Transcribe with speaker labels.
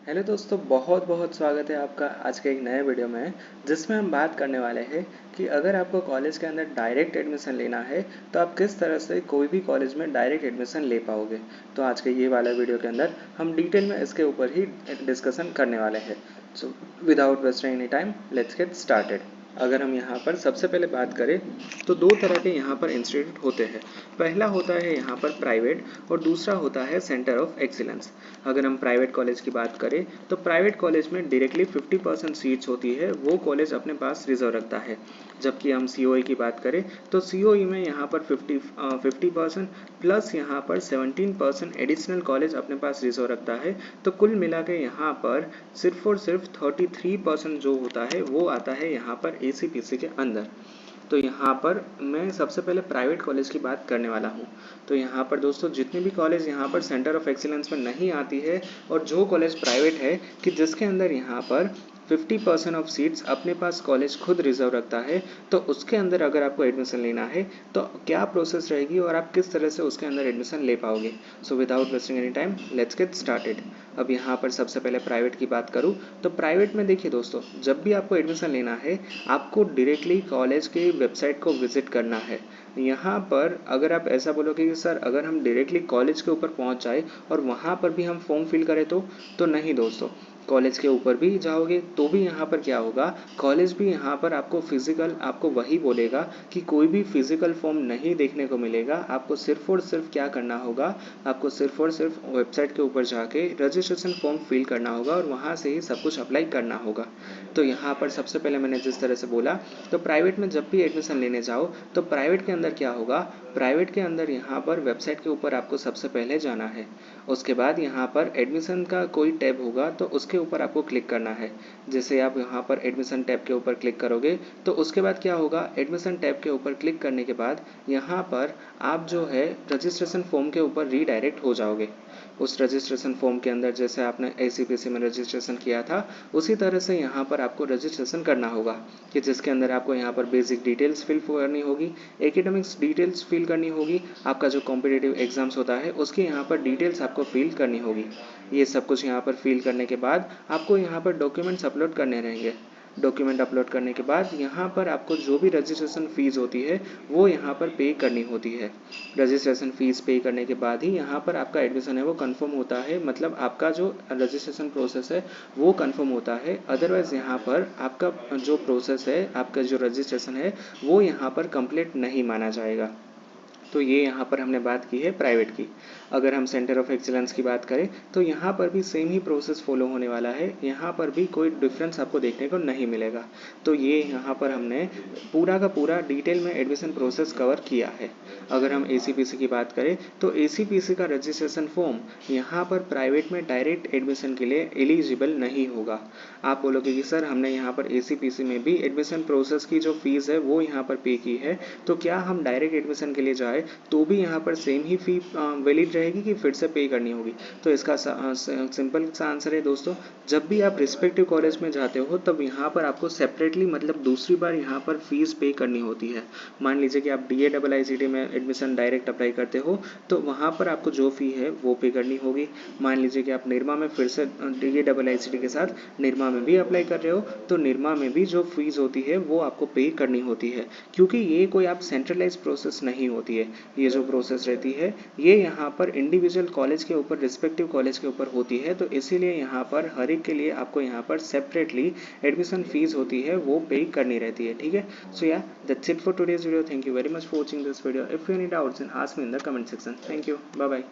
Speaker 1: Hello दोस्तों, बहुत बहुत स्वागत है आपका आज के एक नए वीडियो में जिसमें हम बात करने वाले हैं कि अगर आपको कॉलेज के अंदर डायरेक्ट एडमिशन लेना है तो आप किस तरह से कोई भी कॉलेज में डायरेक्ट एडमिशन ले पाओगे। तो आज के ये वाला वीडियो के अंदर हम डिटेल में इसके ऊपर ही डिस्कशन करने वाले हैं। So without wasting any time let's get started. अगर हम यहाँ पर सबसे पहले बात करें तो दो तरह के यहाँ पर इंस्टीट्यूट होते हैं। पहला होता है यहाँ पर प्राइवेट और दूसरा होता है सेंटर ऑफ एक्सीलेंस। अगर हम प्राइवेट कॉलेज की बात करें तो प्राइवेट कॉलेज में डायरेक्टली 50% सीट्स होती है, वो कॉलेज अपने पास रिजर्व रखता है। जबकि हम सीओई की बात करें तो सीओई में यहाँ पर 50% प्लस यहाँ पर 17% एडिशनल कॉलेज अपने पास रिजर्व रखता है। तो कुल मिला के यहाँ पर सिर्फ और सिर्फ 33% जो होता है वो आता है यहाँ पर एसीपीसी के अंदर। तो यहाँ पर मैं सबसे पहले प्राइवेट कॉलेज की बात करने वाला हूँ। तो यहाँ पर दोस्तों जितने भी कॉलेज यहाँ पर सेंटर ऑफ एक्सीलेंस में नहीं आती है और जो कॉलेज प्राइवेट है कि जिसके अंदर यहाँ पर 50% ऑफ सीट्स अपने पास कॉलेज खुद रिजर्व रखता है, तो उसके अंदर अगर आपको एडमिशन लेना है तो क्या प्रोसेस रहेगी और आप किस तरह से उसके अंदर एडमिशन ले पाओगे। So without wasting any time let's get started. अब यहाँ पर सबसे पहले प्राइवेट की बात करूँ तो प्राइवेट में देखिए दोस्तों, जब भी आपको एडमिशन लेना है आपको डायरेक्टली कॉलेज के वेबसाइट को विजिट करना है। यहाँ पर अगर आप ऐसा बोलोगे कि सर अगर हम डायरेक्टली कॉलेज के ऊपर पहुँच जाए और वहाँ पर भी हम फॉर्म फिल करें तो नहीं दोस्तों, कॉलेज के ऊपर भी जाओगे तो भी यहाँ पर क्या होगा, कॉलेज भी यहाँ पर आपको फिजिकल आपको वही बोलेगा कि कोई भी फिजिकल फॉर्म नहीं देखने को मिलेगा। आपको सिर्फ और सिर्फ क्या करना होगा, आपको सिर्फ और सिर्फ वेबसाइट के ऊपर जाके रजिस्ट्रेशन फॉर्म फिल करना होगा और वहाँ से ही सब कुछ अप्लाई करना होगा। तो यहाँ पर सबसे पहले मैंने जिस तरह से बोला, तो प्राइवेट में जब भी एडमिशन लेने जाओ तो प्राइवेट के अंदर क्या होगा, प्राइवेट के अंदर यहाँ पर वेबसाइट के ऊपर आपको सबसे पहले जाना है। उसके बाद यहाँ पर एडमिशन का कोई टैब होगा तो उसके ऊपर आपको क्लिक करना है। जैसे आप यहाँ पर एडमिशन टैब के ऊपर क्लिक करोगे तो उसके बाद क्या होगा, एडमिशन टैब के ऊपर क्लिक करने के बाद यहाँ पर आप जो है रजिस्ट्रेशन फॉर्म के ऊपर रीडायरेक्ट हो जाओगे। उस रजिस्ट्रेशन फॉर्म के अंदर जैसे आपने एसीपीसी में रजिस्ट्रेशन किया था उसी तरह से यहाँ पर आपको रजिस्ट्रेशन करना होगा, कि जिसके अंदर आपको यहाँ पर बेसिक डिटेल्स फिल करनी होगी, एकेडमिक्स डिटेल्स फिल करनी होगी, आपका जो कॉम्पिटिटिव एग्जाम्स होता है उसके यहाँ पर डिटेल्स आपको फिल करनी होगी। ये सब कुछ यहाँ पर फिल करने के बाद आपको यहाँ पर डॉक्यूमेंट्स अपलोड करने रहेंगे। डॉक्यूमेंट अपलोड करने के बाद यहाँ पर आपको जो भी रजिस्ट्रेशन फ़ीस होती है वो यहाँ पर पे करनी होती है। रजिस्ट्रेशन फ़ीस पे करने के बाद ही यहाँ पर आपका एडमिशन है वो कंफर्म होता है, मतलब आपका जो रजिस्ट्रेशन प्रोसेस है वो कंफर्म होता है। अदरवाइज़ यहाँ पर आपका जो प्रोसेस है, आपका जो रजिस्ट्रेशन है वो यहाँ पर कंप्लीट नहीं माना जाएगा। तो ये यहाँ पर हमने बात की है प्राइवेट की। अगर हम सेंटर ऑफ एक्सीलेंस की बात करें तो यहाँ पर भी सेम ही प्रोसेस फॉलो होने वाला है, यहाँ पर भी कोई डिफरेंस आपको देखने को नहीं मिलेगा। तो ये यहाँ पर हमने पूरा का पूरा डिटेल में एडमिशन प्रोसेस कवर किया है। अगर हम एसीपीसी की बात करें तो एसीपीसी का रजिस्ट्रेशन फॉर्म यहाँ पर प्राइवेट में डायरेक्ट एडमिशन के लिए एलिजिबल नहीं होगा। आप बोलोगे कि सर हमने यहाँ पर एसीपीसी में भी एडमिशन प्रोसेस की जो फीस है वो यहाँ पर पे की है, तो क्या हम डायरेक्ट एडमिशन के लिए जाए तो भी यहाँ पर सेम ही फी वैलिड रहेगी कि फिर से पे करनी होगी। तो इसका सिंपल सा आंसर है दोस्तों, जब भी आप रिस्पेक्टिव कॉलेज में जाते हो तब यहाँ पर आपको सेपरेटली मतलब दूसरी बार यहाँ पर फीस पे करनी होती है। मान लीजिए कि आप DAIICT में एडमिशन डायरेक्ट अप्लाई करते हो तो वहाँ पर आपको जो फ़ी है वो पे करनी होगी। मान लीजिए कि आप निरमा में फिर से DAIICT के साथ निरमा में भी अप्लाई कर रहे हो तो निरमा में भी जो फीस होती है वो आपको पे करनी होती है, क्योंकि ये कोई आप सेंट्रलाइज प्रोसेस नहीं होती है। ये जो प्रोसेस रहती है ये यहाँ पर इंडिविजुअल कॉलेज के ऊपर, रिस्पेक्टिव कॉलेज के ऊपर होती है। तो इसीलिए यहाँ पर हर एक के लिए आपको यहाँ पर सेपरेटली एडमिशन फीस होती है वो पे करनी रहती है। ठीक है, so yeah that's it for today's video. Thank you very much for watching this video. If you any doubts then ask me in the comment section. Thank you, bye bye.